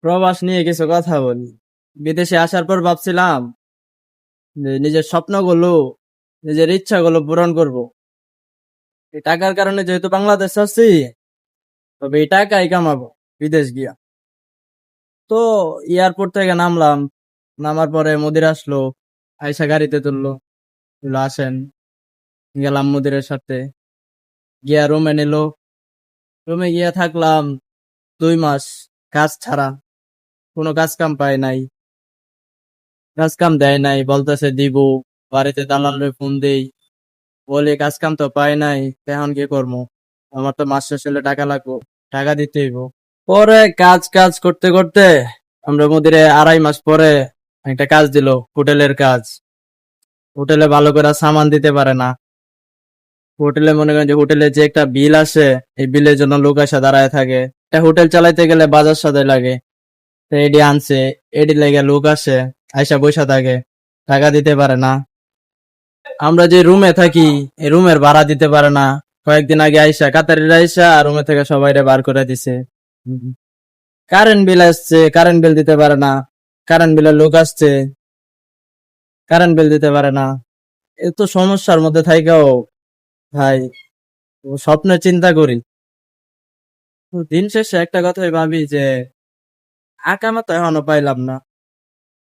প্রবাস নিয়ে কিছু কথা বলি। বিদেশে আসার পর ভাবছিলাম যে নিজের স্বপ্নগুলো, নিজের ইচ্ছাগুলো পূরণ করব। এই টাকার কারণে যেহেতু বাংলাদেশ আসছি, তবে এই টাকাই কামাবো বিদেশ গিয়া। তো এয়ারপোর্ট থেকে নামলাম, নামার পরে মুদির আসলো, আইসা গাড়িতে তুললো, বললো আসেন। গেলাম মুদিরের সাথে, গিয়া রুমে নিল। রুমে গিয়া থাকলাম 2 মাস কাজ ছাড়া, কোনো কাজ কাম পাই নাই, কাজ কাম দেয় নাই, বলতেছে দিব। বাড়িতে দালালের ফোন দেই, বলি কাজ কাম তো পাই নাই, তো এখন কি করবো? আমার তো মাস শেষ হলে টাকা লাগবো, টাকা দিতে হইব। পরে কাজ কাজ করতে করতে আমরা মুদিরে 2.5 মাস পরে একটা কাজ দিল, হোটেলের কাজ। হোটেলে ভালো করে সামান দিতে পারে না। হোটেলে মনে করেন যে হোটেলে যে একটা বিল আসে, এই বিলের জন্য লোক আসা দাঁড়ায় থাকে। একটা হোটেল চালাইতে গেলে বাজার সদাই লাগে, তো এডি আনছে, এডি লেগে লোক আসে, আইসা বৈশা থাকে, টাকা দিতে পারে না। আমরা যে রুমে থাকি, এই রুমের ভাড়া দিতে পারে না। কয়েকদিন আগে আইসা কাতারিরা আইসা রুমে থেকে সবাইরে বার করে দিছে। কারেন্ট বিল আসছে, কারেন্ট বিল দিতে পারে না। কারেন্ট বিলের লোক আসছে, কারেন্ট বিল দিতে পারে না। এত সমস্যার মধ্যে থাইকাও ভাই স্বপ্নের চিন্তা করি। তো দিন শেষে একটা কথাই ভাবি যে আকামা তো এখনো পাইলাম না,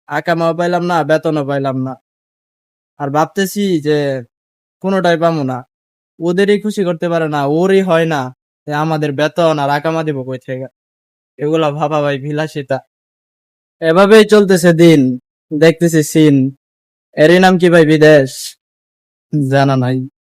আকামাও পাইলাম না, বেতনও পাইলাম না। আর ভাবতেছি যে কোনোটাই পাবো না। ওদেরই খুশি করতে পারে না, ওরই হয় না, এ আমাদের বেতন আর আকামা দিব কই থেকে? এগুলা ভাবা ভাই বিলাসিতা। এভাবেই চলতেছে দিন, দেখতেছি সিন। এরই নাম কি ভাই বিদেশ? জানা নাই।